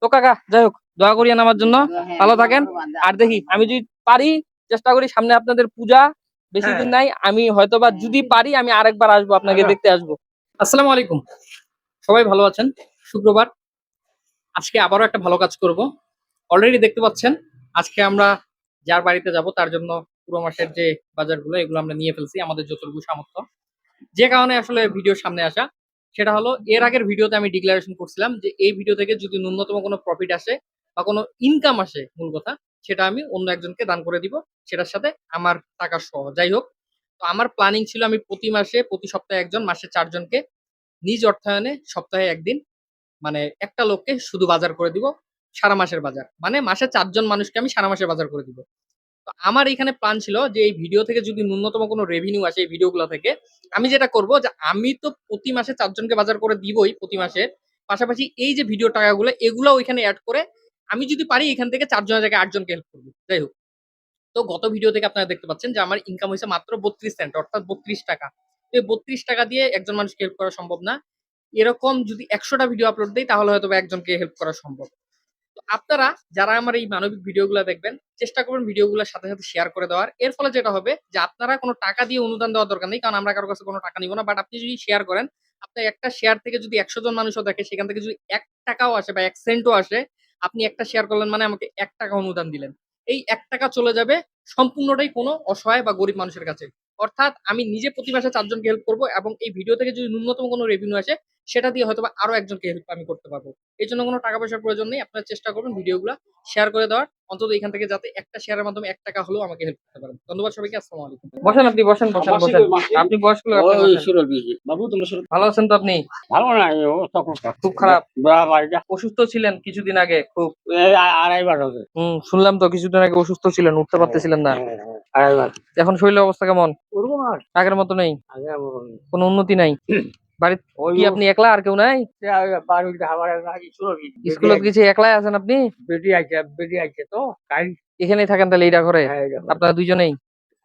তো কাকা যাই হোক, দোয়া করিয়েন আমার জন্য, ভালো থাকেন। আর দেখি আমি যদি পারি, চেষ্টা করি সামনে আপনাদের পূজা বেশি দিন নাই, আমি হয়তোবা যদি পারি আমি আরেকবার আসবো, আপনাকে দেখতে আসবো। আসসালামু আলাইকুম, সবাই ভালো আছেন? শুক্রবার, আজকে আবারও একটা ভালো কাজ করব। অলরেডি দেখতে পাচ্ছেন আজকে আমরা যার বাড়িতে যাব তার জন্য পুরো মাসের যে বাজারগুলো এগুলো আমরা নিয়ে ফেলছি আমাদের যতটুকু সামর্থ্য। যে কারণে আসলে ভিডিওর সামনে আসা, সেটা হলো এর আগের ভিডিওতে আমি ডিক্লারেশন করছিলাম যে এই ভিডিও থেকে যদি ন্যূনতম কোনো প্রফিট আসে বা কোনো ইনকাম আসে, মূল কথা সেটা আমি অন্য একজনকে দান করে দিব, সেটার সাথে আমার টাকা সহ। যাই হোক, তো আমার প্ল্যানিং ছিল আমি প্রতি মাসে, প্রতি সপ্তাহে একজন, মাসে 4 জনকে নিজ অর্থায়নে সপ্তাহে একদিন, মানে একটা লোককে শুধু বাজার করে দিব, সারা মাসের বাজার, মানে মাসে 4 জন মানুষকে আমি সারা মাসের বাজার করে দিব। তো আমার এখানে প্ল্যান ছিল যে এই ভিডিও থেকে যদি ন্যূনতম কোনো রেভিনিউ আসে এই ভিডিওগুলো থেকে, আমি যেটা করব যে আমি তো প্রতি মাসে 4 জনকে বাজার করে দিবই প্রতি মাসে, পাশাপাশি এই যে ভিডিও টাকাগুলো এগুলো ওইখানে অ্যাড করে আমি যদি পারি এখান থেকে 4 জনের জায়গায় 8 জনকে হেল্প করব। যাই হোক, তো গত ভিডিও থেকে আপনারা দেখতে পাচ্ছেন যে আমার ইনকাম হয়েছে মাত্র 32 সেন্ট, অর্থাৎ 32 টাকা। তো এই 32 টাকা দিয়ে একজন মানুষকে হেল্প করা সম্ভব না। এরকম যদি 100টা ভিডিও আপলোড দেই তাহলে হয়তো একজনকে হেল্প করা সম্ভব। তো আপনারা যারা আমার এই মানবিক ভিডিওগুলো দেখবেন, চেষ্টা করবেন ভিডিওগুলোর সাথে সাথে শেয়ার করে দেওয়ার। এর ফলে যেটা হবে যে আপনারা কোনো টাকা দিয়ে অনুদান দেওয়ার দরকার নেই, কারণ আমরা কারো কাছে কোনো টাকা নিব না। বাট আপনি যদি শেয়ার করেন, আপনার একটা শেয়ার থেকে যদি 100 জন মানুষও দেখে, সেখান থেকে যদি 1 টাকাও আসে বা 1 সেন্টও আসে, আপনি একটা শেয়ার করলেন মানে আমাকে 1 টাকা অনুদান দিলেন। এই 1 টাকা চলে যাবে সম্পূর্ণটাই কোনো অসহায় বা গরিব মানুষের কাছে। অর্থাৎ আমি নিজে প্রতি মাসে 4 জনকে হেল্প করব, এবং এই ভিডিও থেকে যদি ন্যূনতম কোনো রেভিনিউ আসে সেটা দিয়ে হয়তোবা আরো একজনকে হেল্প আমি করতে পারবো। এই জন্য কোনো টাকা পয়সার প্রয়োজন নেই, আপনারা চেষ্টা করবেন ভিডিওগুলো শেয়ার করে দেওয়ার, অন্তত এখান থেকে যাতে একটা শেয়ারের মাধ্যমে 1 টাকা হলেও আমাকে হেল্প করতে পারেন। ধন্যবাদ সবাইকে, আসসালামু আলাইকুম। বসেন, আপনি বসেন, বসেন, বসেন। আপনি বয়স্ক লোক, আপনি বসেন। বাবু তুমি ভালো আছেন তো আপনি? ভালো না, এই অবস্থা খুব খারাপ। খুব খারাপ? বাড়িটা অসুস্থ ছিলেন কিছুদিন আগে খুব? আড়াইবার হবে। শুনলাম তো কিছুদিন আগে অসুস্থ ছিলেন, উঠতে পারতেছিলেন না। আড়াইবার এখন শরীরের অবস্থা কেমন? ওরকম আর আগের মতো নেই? আগে আমার কোনো উন্নতি নাই? বাড়িতে ওই কি আপনি একলা, আর কেউ নাই? বাড়িতে আমার আগে ছিল কি স্কুলত গেছে, একলাই আছেন আপনি? বেটি আছে তো তাই। এখানেই থাকেন তাহলে এইটা ঘরে? হ্যাঁ, এই দেখো। আপনারা দুইজনেই?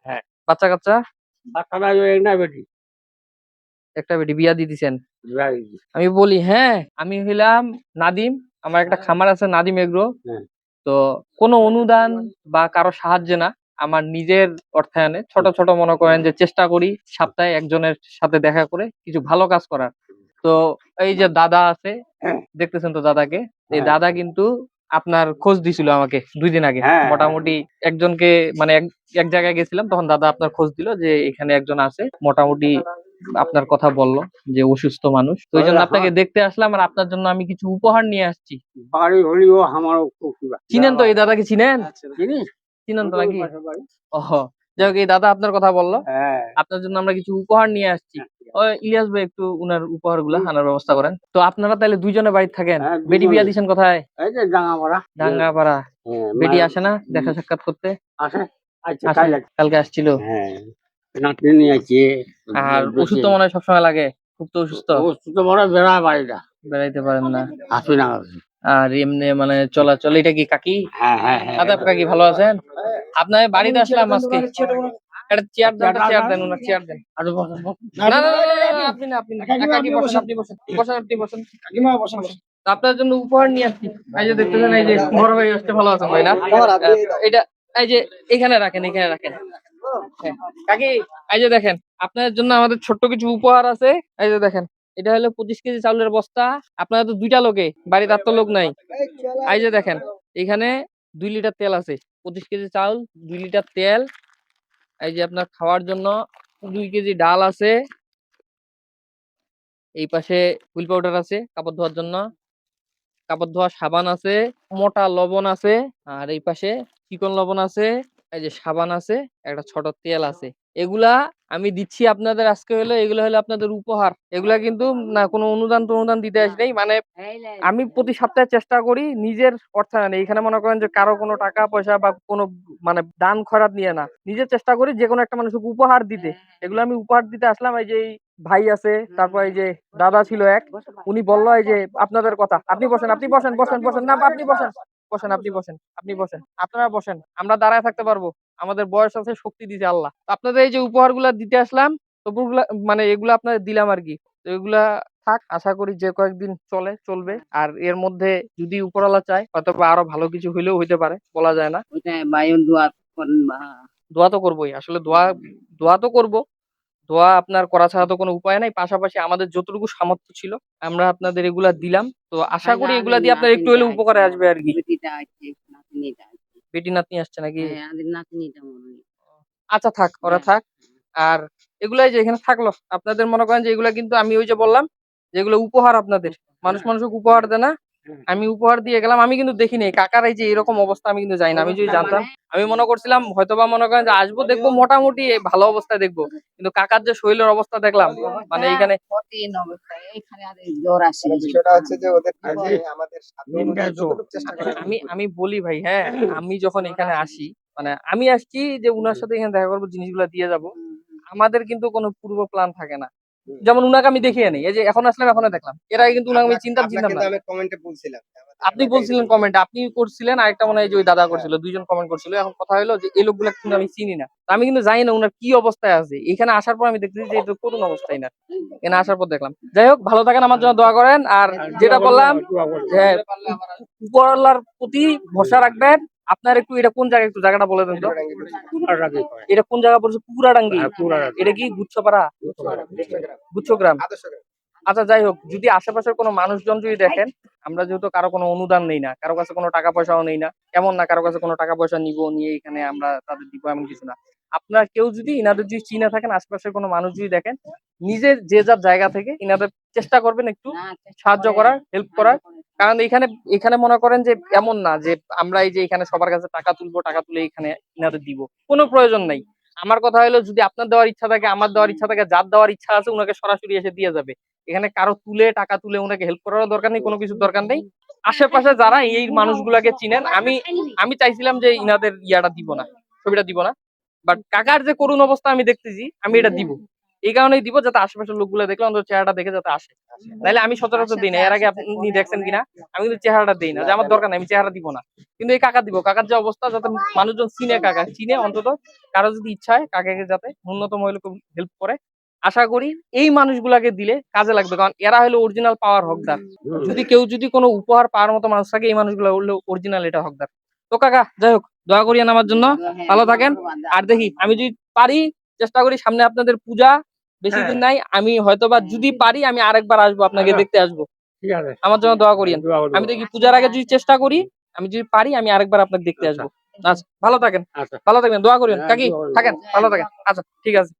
হ্যাঁ। বাচ্চা কাচ্চা? বাচ্চাটা এই না বেটি একটা বেটি বিয়া দিয়ে দিছেন? বিয়া হয়েছে। আমি বলি, হ্যাঁ আমি হইলাম নাদিম, আমার একটা খামার আছে নাদিম এগ্রো। হ্যাঁ। তো কোনো অনুদান বা কারো সাহায্যে না, আমার নিজের অর্থায়নে ছোট ছোট মনে করেন যে চেষ্টা করি সপ্তাহে একজনের সাথে দেখা করে কিছু ভালো কাজ করার। তো এই যে দাদা আছে, দেখতেছেন তো দাদাকে, এই হ্যাঁ। দাদা কিন্তু আপনার খোঁজ দিছিল আমাকে 2 দিন আগে। হ্যাঁ। মোটামুটি একজনকে, মানে এক জায়গায় গেছিলাম, তখন দাদা আপনার খোঁজ দিল যে এখানে একজন আছে, মোটামুটি আপনার কথা বললো যে অসুস্থ মানুষ, তো ওই জন্য আপনাকে দেখতে আসলাম, আর আপনার জন্য আমি কিছু উপহার নিয়ে আসছি। বাড়ি হলেও আমারও খুব চিনেন তো এই দাদাকে? চিনেন? জিনিস চিনেন তো নাকি? ওহ, যাই হোক, এই দাদা আপনার কথা বললো, হ্যাঁ। আপনার জন্য আমরা কিছু উপহার নিয়ে আসছি। ওই ইলিয়াস ভাই একটু উনার উপহার গুলা আনার ব্যবস্থা করেন। তো আপনারা তাহলে দুইজনে বাড়িতে থাকেন? হ্যাঁ, বেটি দুজনে। বিয়া দিছেন কোথায়? এই যে ডাঙ্গাপাড়া। ডাঙ্গাপাড়া? হ্যাঁ, বেটি আসে না দেখা সাক্ষাৎ করতে? আসে আচ্ছা আসে? কাল কালকে আসছিল? হ্যাঁ, নাতনি নিয়ে আছে। আর ওষুধ তো মনে হয় সবসময় লাগে, খুব তো অসুস্থ, অসুস্থ বড় বেড়ায় বাড়িটা বেড়াইতে পারেন না। আসবে না। আর এমনি মানে চলাচল, এটা কি কাকি? হ্যাঁ হ্যাঁ হ্যাঁ। আদাব কাকি, ভালো আছেন? আপনার বাড়িতে আসলাম আজকে, একটা চেয়ার দেন, চেয়ার দেন, ওনার চেয়ার দেন। আরে বসেন, বসেন। না না না না, না, আপনি না, আপনি না, কাকি বসেন, আপনি বসেন, বসেন, আপনি বসেন। কাকিমা বসেন, বসেন। তো আপনার জন্য উপহার নিয়ে আসছি। এই যে দেখতেছেন, এই যে বড় ভাই আসছে, ভালো আছেন ভাই? না এটা, এই যে এখানে রাখেন, এখানে রাখেন। হ্যাঁ, কাকি, এই যে দেখেন আপনার জন্য আমাদের ছোট্ট কিছু উপহার আছে। এই যে দেখেন, এটা হলো 25 কেজি চাউলের বস্তা। আপনারা তো 2টা লোকে, বাড়িতে আর তো লোক নাই। এই যে দেখেন, এখানে 2 লিটার তেল আছে, 25 কেজি চাউল, 2 লিটার তেল। এই যে আপনার খাওয়ার জন্য 2 কেজি ডাল আছে। এই পাশে হুইল পাউডার আছে কাপড় ধোয়ার জন্য, কাপড় ধোয়া সাবান আছে, মোটা লবণ আছে, আর এই পাশে চিকন লবণ আছে, এই যে সাবান আছে, একটা ছোট তেল আছে। এগুলা আমি দিচ্ছি আপনাদের আজকে, হলো এগুলো হলো আপনাদের উপহার। এগুলা কিন্তু না কোনো অনুদান টনুদান দিতে আসি নাই, মানে আমি প্রতি সপ্তাহে চেষ্টা করি নিজের অর্থায়নে, এখানে মনে করেন যে কারো কোনো টাকা পয়সা বা কোনো মানে দান খয়রাত নিয়ে না, নিজের চেষ্টা করি যে কোনো একটা মানুষকে উপহার দিতে। এগুলো আমি উপহার দিতে আসলাম। এই যে এই ভাই আছে, তারপর এই যে দাদা ছিল এক, উনি বললো এই যে আপনাদের কথা। আপনি বসেন, আপনি বসেন, বসেন, বসেন, না আপনি বসেন, বসেন, আপনি বসেন, আপনি বসেন, আপনারা বসেন, আমরা দাঁড়ায় থাকতে পারবো, আমাদের বয়স আছে, শক্তি দিতে আল্লাহ। তো আপনাদের এই যে উপহার গুলা দিতে আসলাম, তো মানে এগুলো আপনাদের দিলাম আর কি। তো এগুলা থাক, আশা করি যে কয়েকদিন চলবে। আর এর মধ্যে যদি উপরওয়ালা চায় হয়তো বা আরো ভালো কিছু হইলেও হইতে পারে, বলা যায় না। ওইটা বায়ুর দোয়া করেন বা দোয়া তো করবোই, আসলে দোয়া তো করব। দোয়া আপনার করা ছাড়া তো কোনো উপায় নাই। পাশাপাশি আমাদের যতটুকু সামর্থ্য ছিল আমরা আপনাদের এগুলা দিলাম। তো আশা করি এগুলা দিয়ে আপনার একটু হলেও উপকারে আসবে আর কি। বেটিটা আছে, নাতনিটা আছে। বেটি নাতনি আসছে নাকি? হ্যাঁ, আমাদের নাতনিটা মনে হয়। আচ্ছা থাক, ওরা হ্যাঁ। থাক। আর এগুলাই যে এখানে থাকলো, আপনাদের মনে করেন যে এগুলা কিন্তু আমি ওই যে বললাম যে এগুলো উপহার আপনাদের। মানুষকে উপহার দেয় না, আমি উপহার দিয়ে গেলাম। আমি কিন্তু দেখিনি কাকার এই যে এরকম অবস্থা, আমি কিন্তু জানি না। আমি যদি জানতাম, আমি মনে করছিলাম হয়তোবা মনে করেন যে আসবো, দেখবো মোটামুটি ভালো অবস্থায় দেখবো, কিন্তু কাকার যে শরীরের অবস্থা দেখলাম, মানে এইখানে কঠিন অবস্থা। এইখানে আর জ্বর আসে। বিষয়টা হচ্ছে যে ওদের কাছে আমাদের সাধ্য অনুযায়ী যতটুকু চেষ্টা করা যায়। আমি বলি ভাই, হ্যাঁ, আমি যখন এখানে আসি, মানে আমি আসছি যে উনার সাথে এখানে দেখা করবো, জিনিসগুলো দিয়ে যাব। আমাদের কিন্তু কোনো পূর্ব প্ল্যান থাকে না। যেমন উনাকে আমি দেখিয়ে নেই, এই যে এখন আসলাম, এখনো দেখলাম। এর আগে কিন্তু উনাকে আমি চিন্তাম আপনাকে না। আমি কমেন্টে বলছিলাম যে আমাদের আপনি এলাকায় বলছিলেন এরকম কমেন্ট, আপনি করছিলেন, আরেকটা মনে হয় যে ওই দাদা করছিল, দুইজন কমেন্ট করছিল। এখন কথা হলো যে এই লোকগুলো কিন্তু আমি চিনি না, তো আমি কিন্তু জানি না উনার কি অবস্থায় আছে। এখানে আসার পর আমি দেখতেছি যে এটা করুণ অবস্থায় না, এখানে আসার পর দেখলাম। যাই হোক, ভালো থাকেন, আমার জন্য দোয়া করেন। আর যেটা বললাম যে উপরওয়ালার প্রতি ভরসা রাখবেন। আপনার একটু এটা কোন জায়গা, একটু জায়গাটা বলে দেন তো। এটা কোন জায়গা পড়ছে? পুরাডাঙ্গি। এটা কি গুচ্ছপাড়া? গুচ্ছগ্রাম। আদর্শ গ্রাম। আচ্ছা যাই হোক, যদি আশেপাশের কোনো মানুষজন যদি দেখেন, আমরা যেহেতু কারো কোনো অনুদান নেই না, কারো কাছে কোনো টাকা পয়সাও নেই না, এমন না কারো কাছে কোনো টাকা পয়সা নিয়ে এখানে আমরা তাদের দিব, এমন কিছু না। আপনার কেউ যদি ইনাদের যদি চিনে থাকেন, আশেপাশের কোনো মানুষ যদি দেখেন, নিজের যে যার জায়গা থেকে ইনাদের চেষ্টা করবেন একটু সাহায্য করার, হেল্প করার। কারণ এখানে এখানে মনে করেন যে এমন না যে আমরা এই যে এখানে সবার কাছে টাকা তুলবো, টাকা তুলে এখানে ইনাদের দিব, কোনো প্রয়োজন নাই। আমার কথা হলো, যদি আপনার দেওয়ার ইচ্ছা থাকে, আমার দেওয়ার ইচ্ছা থাকে, যার দেওয়ার ইচ্ছা আছে উনাকে সরাসরি এসে দিয়ে যাবে। এখানে কারো টাকা তুলে ওনাকে হেল্প করারও দরকার নেই, কোনো কিছুর দরকার নেই। আশেপাশে যারা এই মানুষগুলাকে চিনেন, আমি আমি চাইছিলাম যে ইনাদের ইয়াটা দিব না, ছবিটা দিব না, বাট কাকার যে করুণ অবস্থা আমি দেখতেছি, আমি এটা দিব। এই কারণেই দিব যাতে আশেপাশের লোকগুলো দেখলে অন্তত চেহারাটা দেখে যাতে আসে। নাহলে আমি সচরাচর দিই না। এর আগে আপনি দেখছেন কিনা, আমি কিন্তু চেহারাটা দিই না, যে আমার দরকার নাই, আমি চেহারা দিব না। কিন্তু এই কাকা দিব, কাকার যে অবস্থা, যাতে মানুষজন চিনে, কাকা চিনে অন্তত। কারো যদি ইচ্ছা হয় কাকাকে যাতে ন্যূনতম হলে হেল্প করে, আশা করি এই মানুষগুলাকে দিলে কাজে লাগবে। কারণ এরা হলো অরিজিনাল পাওয়ার হকদার। যদি কেউ যদি কোনো উপহার পাওয়ার মতো মানুষ থাকে, এই মানুষগুলো হলো অরিজিনাল এটা হকদার। তো কাকা যাই হোক, দোয়া করিয়েন আমার জন্য, ভালো থাকেন। আর দেখি আমি যদি পারি, চেষ্টা করি সামনে আপনাদের পূজা, বেশি দিন নাই, আমি হয়তোবা যদি পারি আমি আরেকবার আসবো, আপনাকে দেখতে আসবো। ঠিক আছে, আমার জন্য দোয়া করিয়েন। দোয়া করবো। আমি দেখি পূজার আগে যদি চেষ্টা করি, আমি যদি পারি আমি আরেকবার আপনাকে দেখতে আসবো। আচ্ছা ভালো থাকেন, আচ্ছা। ভালো থাকবেন, দোয়া করিয়েন। হ্যাঁ, কাকি দোয়া করবো। থাকেন, ভালো থাকেন। আচ্ছা ঠিক আছে।